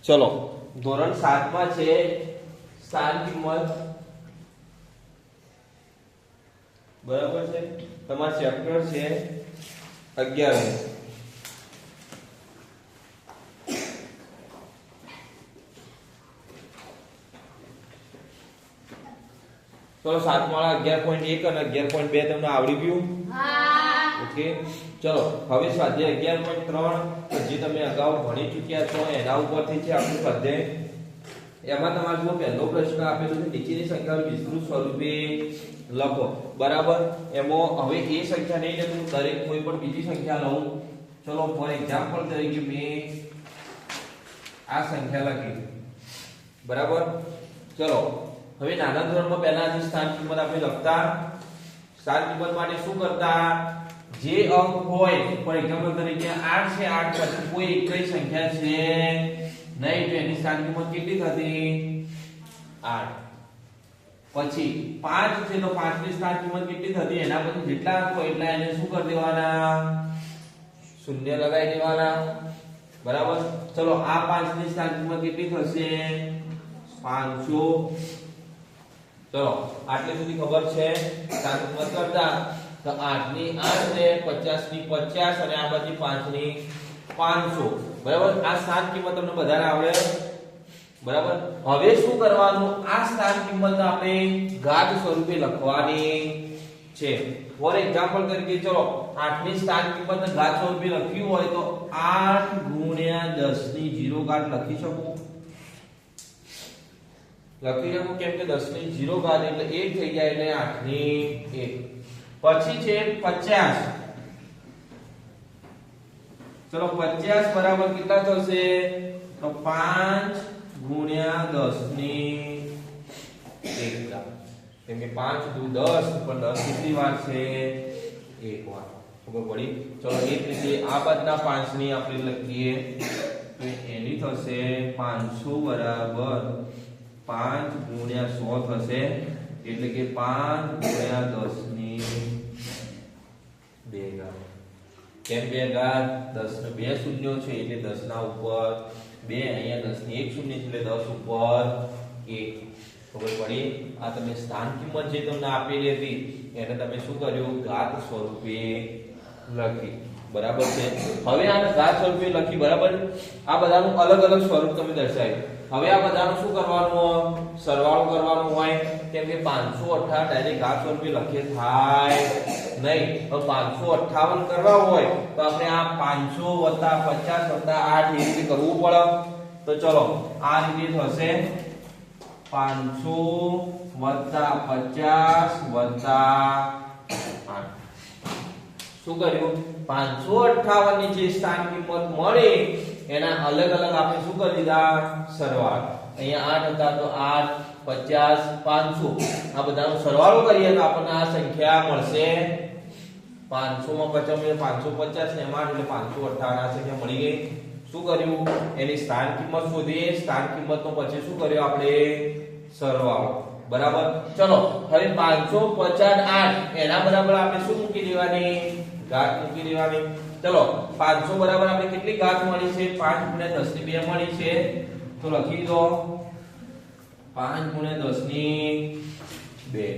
ચલો ધોરણ 7 માં છે સ્થાન કિંમત, બરાબર છે. તમારું ચેપ્ટર છે 11. ચલો 7 વાળા 11.1 અને 11.2 તમને આવડી ગયું? હા. ઓકે. ચલો હવે સ્વાધ્યાય 11.3 જે તમે અગાઉ ભણી ચૂક્યા છો એના ઉપરથી છે આપણું સ્વાધ્યાય. એમાં તમારે જો પહેલો પ્રશ્ન આપેલો છે નીચેની સંખ્યાઓ વિસ્તૃત સ્વરૂપે લખો, બરાબર. એમાં હવે એ સંખ્યા નહીં લેતું, દરેક કોઈ પણ બીજી સંખ્યા લઉં. ચલો ફોર એક્ઝામ્પલ તરીકે મેં આ સંખ્યા લખી, બરાબર. ચલો હવે નાના ધોરણમાં પહેલા જે સ્થાન કિંમત આપણે લખતા, સ્થાન કિંમત માટે શું કરતા, જે અંક હોય ફોર એક્ઝામ્પલ તરીકે 8 છે, 8 પછી કોઈ એકઈ સંખ્યા છે નહીં તો એની સ્થાન કિંમત કેટલી થતી? 8. પછી 5 છે તો 5 ની સ્થાન કિંમત કેટલી થતી? એના પછી જેટલા અંક હોય એટલા એને શું કરી દેવાના? શૂન્ય લગાવી દેવાના, બરાબર. ચલો આ 5 ની સ્થાન કિંમત કેટલી થશે? 500. ચલો આટલે સુધી ખબર છે સ્થાન કિંમત કરતા. તો 8 ની 8 ને 50 ની 50 અને આ બધી 5 ની 500, બરાબર. આ સ્થાન કિંમત તમને બધાને આવડે, બરાબર. હવે શું કરવાનું, આ સ્થાન કિંમત આપણે ઘાત સ્વરૂપે લખવાની છે. ફોર એક્ઝામ્પલ તરીકે ચલો 8 ની સ્થાન કિંમત ઘાત સ્વરૂપે લખ્યું હોય તો 8 ગુણ્યા 10 ની 0 ઘાત લખી શકું, લખી શકું, કેમ કે 10 ની 0 ઘાત એટલે 1 થઈ જાય એટલે 8 ની 1. પછી છે 50. ચલો 50 બરાબર કેટલા થશે? તો 5 ગુણ્યા 10 ની 1 ઘાત, કેમ કે 5 દુ 10 પણ 10 કેટલી વાર છે? 1 વાર. ખબર પડી? ચલો એ જ રીતે આ બાદના 5 ની આપણે લખીએ તો એની થશે 500 બરાબર 5 ગુણ્યા 100 થશે, એટલે કે 5 ગુણ્યા 10 ની 2 ઘાત. કેમ 2 ઘાત? 10 ને 2 શૂન્યો છે એટલે 10 ના ઉપર 2, અહીંયા 10 ની 1 શૂન્ય એટલે 10 ઉપર 1. ખબર પડી? આ તમે સ્થાન કિંમત જે તમને આપેલી હતી એને તમે શું કર્યું? ઘાત સ્વરૂપે લખી, બરાબર છે. હવે આ ઘાત સ્વરૂપે લખી, બરાબર. આ બધાનું અલગ અલગ સ્વરૂપ તમે દર્શાવ્યું. હવે આ બધાનું શું કરવાનું? સરવાળો કરવાનો હોય, કેમ કે 558 ડાયરેક્ટ ઘાત સ્વરૂપે લખીએ થાય નહીં. તો 558 કરવા હોય તો આપણે આ 500 + 50 + 8 એ રીતે કરવું પડે. તો ચલો આ રીતે થશે 500 + 50 + 8. શું કર્યું? 558 ની જે સ્થાન કિંમત મળે એના અલગ અલગ આપણે શું કરી દીધા? સરવાળો. અહીંયા 8 હતા તો 8, 50, 500 આ બધાનો સરવાળો કરીએ તો આપણને આ સંખ્યા મળશે 500 માં 50 550 ને એમાં એટલે 558 આ સંખ્યા મળી ગઈ. શું કર્યું? એની સ્થાન કિંમત શોધીએ. સ્થાન કિંમતનો પછી શું કર્યું આપણે? સરવાળો, બરાબર. ચલો હવે 558 એના બરાબર આપણે શું મૂકી દેવાની? ઘાત મૂકી દેવાની. ચલો 500 બરાબર આપણે કેટલી ઘાત મળી છે? 5 ગુણ્યા 10 ની 2 મળી છે, તો લખી દો 5 ગુણ્યા 10 ની 2.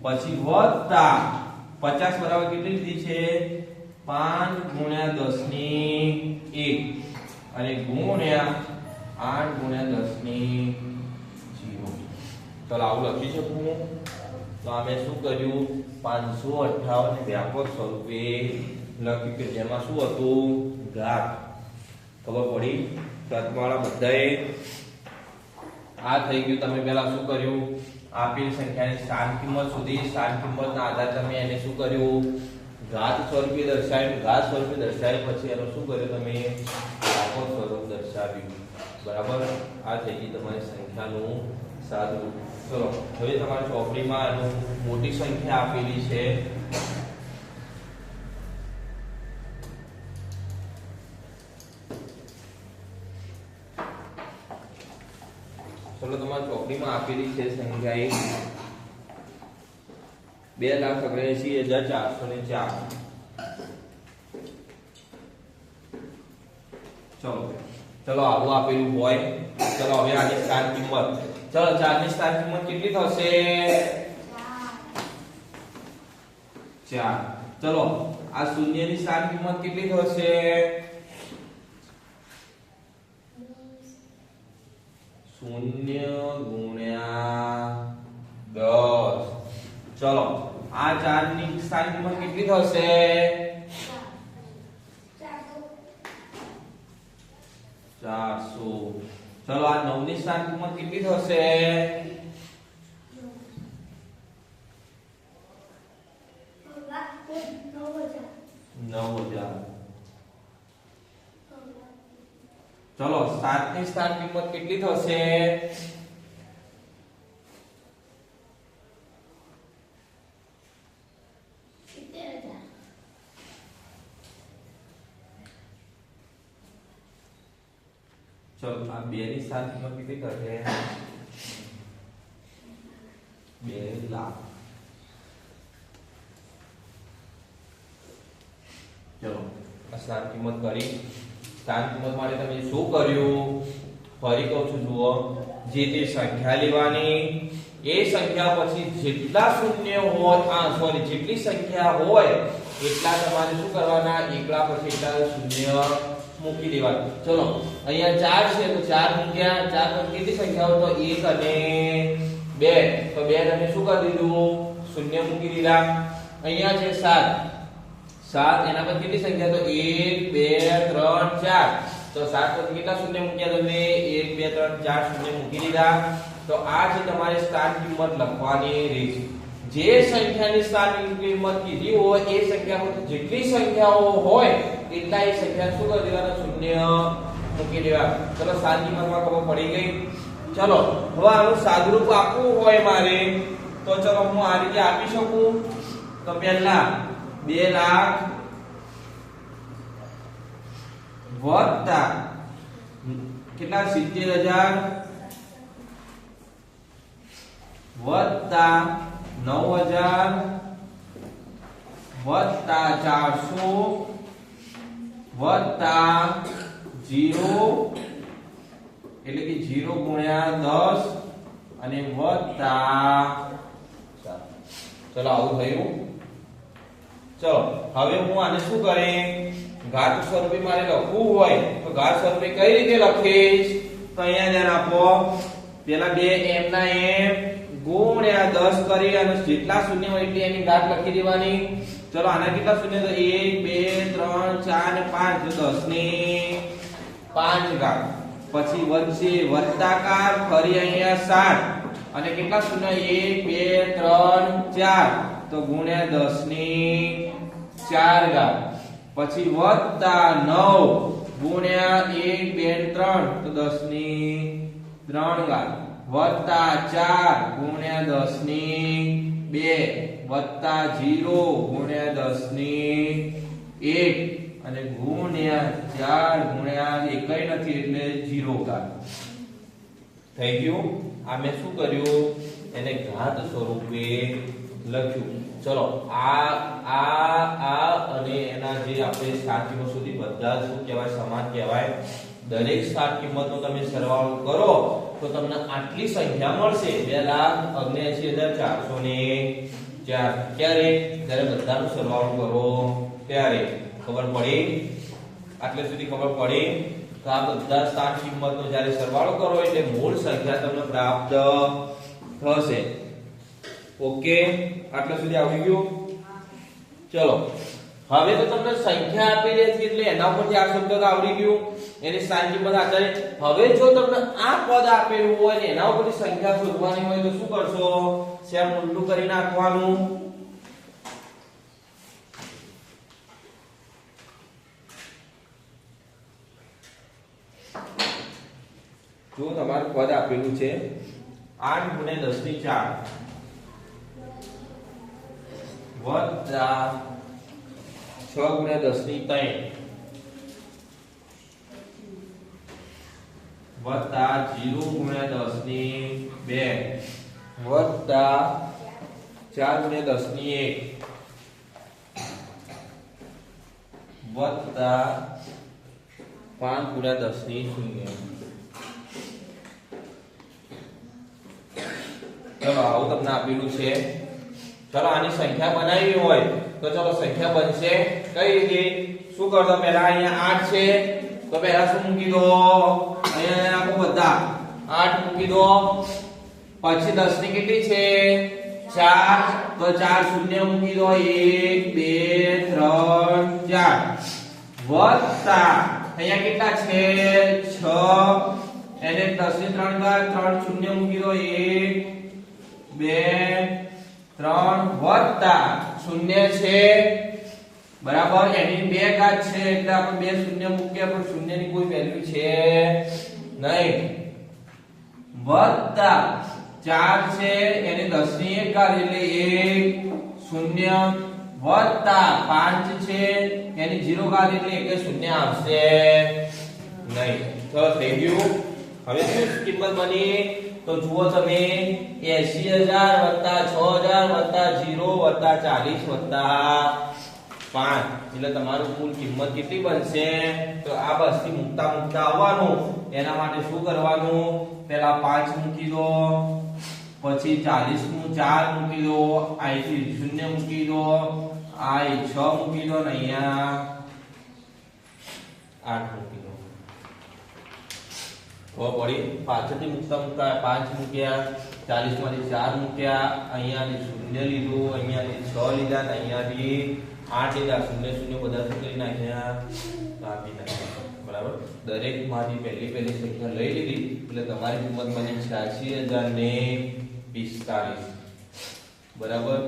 પછી વત્તા 50 બરાબર કેટલી લીધી છે? 5 ગુણ્યા 10 ની 1 અને ગુણ્યા 8 ગુણ્યા 10 ની 0. ચલો આવું લખી શકું. તો અમે શું કર્યું? 558 ને વ્યાપક સ્વરૂપે લખ્યું કે જેમાં શું હતું? ઘાત. ખબર પડી? ઘાતવાળા બધાએ આ થઈ ગયું. તમે પહેલા શું કર્યું? આપેલ સંખ્યાની સ્થાન કિંમત શોધી. સ્થાન કિંમતના આધારે તમે એને શું કર્યું? ઘાત સ્વરૂપે દર્શાવ્યું. ઘાત સ્વરૂપે દર્શાવ્યા પછી એનું શું કર્યું? તમે વ્યાપક સ્વરૂપ દર્શાવ્યું, બરાબર. આ થઈ ગઈ તમારી સંખ્યાનું સાદું. ચલો હવે તમારી ચોપડીમાં મોટી સંખ્યા આપેલી છે. ચલો તમારી ચોપડીમાં આપેલી છે સંખ્યા 2,89,404. ચલો ચલો આવું આપેલું હોય. ચલો હવે આની સ્થાન કિંમત. ચલો 4 ની સ્થાન કિંમત કેટલી થશે? 4. ચલો આ શૂન્ય ની સ્થાન કિંમત કેટલી થશે? 0 ગુણ્યા 10. ચલો આ 4 ની સ્થાન કિંમત કેટલી થશે? 400. ચલો આ 9 ની સ્થાન કિંમત કેટલી થશે? 9000. ચલો 7 ની સ્થાન કિંમત કેટલી થશે? 70000. ચલો આ 2 ની સ્થાન કિંમત કેટલી થશે? 2 લાખ. ચલો આ સ્થાન કિંમત કરી. સ્થાન કિંમત માટે તમે શું કર્યું? ફરી કહું છું, જુઓ, જે તે સંખ્યા લેવાની, એ સંખ્યા પછી જેટલા શૂન્ય હોય, જેટલી સંખ્યા હોય એટલા તમારે શું કરવાના? એકલા પછી એટલા શૂન્ય મૂકી દેવાના. ચલો અહીંયા 4 છે તો 4 મૂક્યા. 4 પર કેટલી સંખ્યાઓ? તો 1 અને 2. તો 2 તમે શું કરી દીધું? શૂન્ય મૂકી દીધા. અહીંયા છે 7. 7 એના પર કેટલી સંખ્યા? તો 1 2 3 4. તો 7 પર કેટલા શૂન્ય મૂક્યા તમે? 1 2 3 4 શૂન્ય મૂકી દીધા. તો આ છે તમારે સ્થાન કિંમત લખવાની રીત. જે સંખ્યાની સ્થાન કિંમત કીધી હોય એ સંખ્યા પર જેટલી સંખ્યાઓ હોય એટલા એ સંખ્યા શું કરી દેવાના? શૂન્ય મૂકી દેવા. ચલો સ્થાન કિંમતમાં ખબર પડી ગઈ. ચલો હવે આનું સાદુરૂપ આપવું હોય મારે તો ચલો હું આ રીતે આપી શકું. તો પહેલા 2 લાખ વત્તા કેટલા? 70000 વત્તા 9000 વત્તા 400 વત્તા 0 એટલે કે 0 ગુણ્યા 10 અને વત્તા 4. ચલો આવું થયું. ચલો હવે હું આને શું કરે? ઘાત સ્વરૂપે મારે લખવું હોય તો ઘાત સ્વરૂપે કઈ રીતે લખીશ? તો અહીંયા ધ્યાન આપો. પેલા 2 m ના m ગુણ્યા 10 કરી અને જેટલા શૂન્ય હોય એટલી એની ઘાત લખી દેવાની. ચલો આના કેટલા શૂન્ય? તો 1 2 3 4 અને 5. તો 10 ની 5 ઘાત. પછી વચ્ચે વર્તાકાર ફરી અહીંયા 7 અને કેટલા શૂન્ય? 1 2 3 4. તો ગુણ્યા 10 ની 4 ઘાત. પછી વત્તા 9 ગુણ્યા 1 2 3. તો 10 ની 3 ઘાત. વત્તા 4 ગુણ્યા 10 ની 2 વત્તા 0 ગુણ્યા 10 ની 1 અને ગુણ્યા 4 ગુણ્યા એકઈ નથી એટલે 0 ઘાત. થઈ ગયું. આ મેં શું કર્યું? એને ઘાત સ્વરૂપે લખ્યું. ચલો આ અને એના જે આપણે સ્થાન કિંમત સુધી બધા શું કહેવાય? સમાન કહેવાય. દરેક સ્થાન કિંમતનો તમે સરવાળો કરો તો તમને આટલી સંખ્યા મળશે. 2,79,404. ક્યારે? જ્યારે બધાનો સરવાળો કરો ત્યારે. ખબર પડી? આટલે સુધી ખબર પડી? તો આ બધા સ્થાન કિંમતનો જ્યારે સરવાળો કરો એટલે મૂળ સંખ્યા તમને પ્રાપ્ત થશે. ઓકે, આટલા સુધી આવી ગયું. ચલો હવે તો તમને સંખ્યા આપેલી હતી એટલે એના પરથી આ શબ્દ આવડી ગયું. એની સ્થાન કિંમત આધારે હવે જો તમને આ પદ આપેલું હોય ને એના ઉપરથી સંખ્યા શોધવાની હોય તો શું કરશો? સેમ ઉલટું કરી નાખવાનું. જો તમારું પદ આપેલું છે 8 ગુણ્યા 10 ની 4 વત્તા 6 ગુણ્યા 10 ની 3 વત્તા 0 ગુણ્યા 10 ની 2 વત્તા 4 ગુણ્યા 10 ની 1 વત્તા 5 5 ગુણ્યા 10 ની 0. ચલો આવું તમને આપેલું છે. ચલો આની સંખ્યા બનાવી હોય તો ચલો સંખ્યા બનશે કઈ રીતે? શું કરતો પહેલા અહીંયા 8 છે તો પહેલા શું મૂકી દો? અહીંયા આપો બધા 8 મૂકી દો. પછી 10 ની કેટલી છે? 4 તો 4 શૂન્ય મૂકી દો. 1 2 3 4 વત્તા અહીંયા કેટલા છે? 6 એને 10 ની 3 ઘાત 3 શૂન્ય મૂકી દો. 1 2 3 વત્તા શૂન્ય છે બરાબર એની 2 ઘાત છે એટલે આપણે 2 શૂન્ય મૂક્યા પણ શૂન્યની કોઈ વેલ્યુ છે નહીં. વત્તા 4 છે એને 10 ની 1 ઘાત એટલે 1 શૂન્ય વત્તા 5 છે એની 0 ઘાત એટલે એક શૂન્ય આવશે નહીં. તો થઈ ગયું. હવે શું કિંમત બની? તો જુઓ તમે 80000 વત્તા 6000 વત્તા 0 વત્તા 40 વત્તા 5 એટલે તમારું કુલ કિંમત કેટલી બનશે? તો આ બસથી મુકતા આવવાનું. એના માટે શું કરવાનું? પહેલા 5 મૂકી દો, પછી 40 નું 4 મૂકી દો, અહીંથી 0 મૂકી દો, આ 6 મૂકી દો ને અહીંયા 8 મૂકી દો. પડી પાછળથી મુકતા 5 મૂક્યા, 40 માંથી 4 મૂક્યા, અહીંયાથી 0 લીધું, અહીંયાથી 6 લીધા, અહીંયાથી 8 લીધા. 0 0 બધા શું કરી નાખ્યા? કાપી નાખ્યા. બરાબર. દરેક માંથી પહેલી સંખ્યા લઈ લીધી એટલે તમારી કિંમત બની 86045. બરાબર.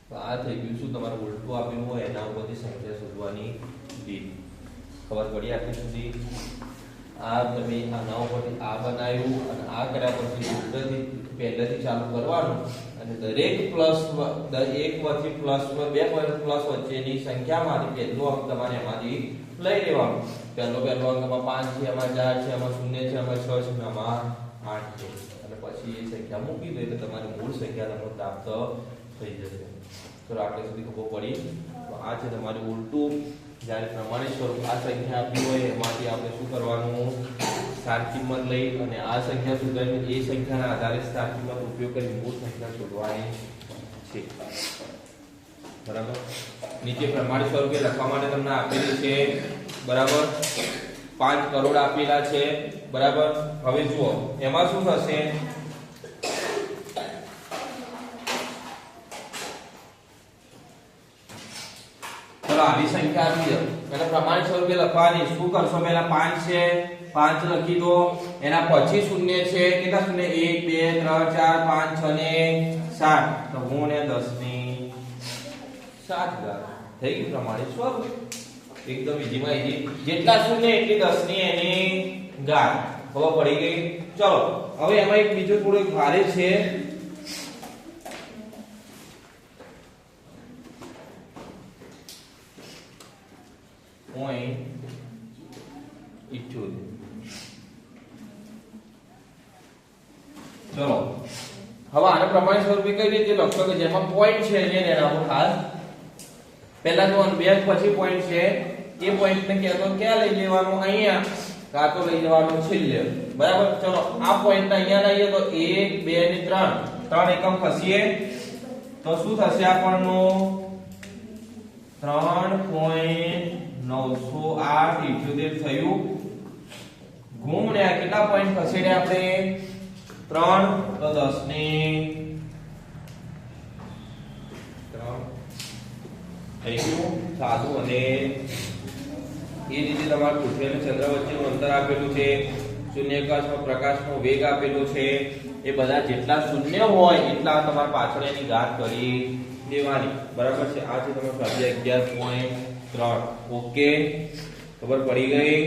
તો આ થઈ ગયું. શું તમારું ઉલટું આપેલું હોય એના ઉપરથી સંખ્યા શોધવાની રીત ખબર પડી આટલી સુધી? આ તમે આના ઉપરથી આ બનાવ્યું અને આ કર્યા પછી ઉલટાથી પહેલેથી ચાલુ કરવાનું અને દરેક પ્લસ એક વચ્ચે પ્લસ બે પ્લસ વચ્ચેની સંખ્યામાંથી પહેલો અંક તમારે એમાંથી લઈ લેવાનો. પહેલો અંક એમાં 5 છે, એમાં 4 છે, એમાં 0 છે, એમાં 6 છે, એમાં 8 છે અને પછી એ સંખ્યા મૂકી દો એટલે તમારી મૂળ સંખ્યા તમને પ્રાપ્ત થઈ જશે. તો આટલે સુધી ખબર પડી? તો આ છે તમારું ઉલટું. જ્યારે પ્રમાણિત સ્વરૂપ આ સંખ્યા આપી હોય એમાંથી આપણે શું કરવાનું? સ્થાન કિંમત લઈ અને આ સંખ્યા શોધવાની, એ સંખ્યાના આધારે સ્થાન કિંમત ઉપયોગ કરી મૂળ સંખ્યા શોધવાની છે. બરાબર. નીચે પ્રમાણિત સ્વરૂપે લખવા માટે તમને આપેલી છે. બરાબર. 5 કરોડ આપેલા છે. બરાબર. હવે જુઓ એમાં શું થશે? આવી સંખ્યા આપી દો એટલે પ્રમાણિત સ્વરૂપે લખવાની. શું કરશો? પહેલા 5 છે, 5 લખી દો. એના પછી 0 છે. કેટલા શૂન્ય? 1 2 3 4 5 6 ને 7. તો ગુણ્યા 10 ની 7 ઘાત. થઈ ગયું પ્રમાણિત સ્વરૂપ. એકદમ ઈઝીમાં ઈઝી. જેટલા શૂન્ય એટલી 10 ની એની ઘાત. ખબર પડી ગઈ? ચલો હવે એમાં એક બીજો થોડો ભારે છે. ચલો હવે આને પ્રમાણિત સ્વરૂપે કઈ રીતે લખશો કે જેમાં પોઈન્ટ છે એને લેવાનો ખાસ. પહેલા જો બે પછી પોઈન્ટ છે એ પોઈન્ટ ને ક્યાં લઈ લેવાનો? અહીંયા કાં તો લઈ જવાનો છેલ્લે. બરાબર. ચલો આ પોઈન્ટ ને અહીંયા લઈએ તો 1 2 ને 3 એકમ ખસીએ તો શું થશે? આપણનું 3.908 થયું. ગુણ્યા કેટલા પોઈન્ટ ખસેડ્યા આપણે? 3 તો 10 ની 3 થઈ ગયું સાદું. અને એ રીતે તમારે પૃથ્વી અને ચંદ્ર વચ્ચેનું અંતર આપેલું છે, શૂન્યાકાશમાં પ્રકાશનો વેગ આપેલો છે. એ બધા જેટલા શૂન્ય હોય એટલા તમારે પાછળ એની ઘાત કરી દેવાની. બરાબર છે. આ છે તમારો સ્વાધ્યાય 11.3. ઓકે, ખબર પડી ગઈ?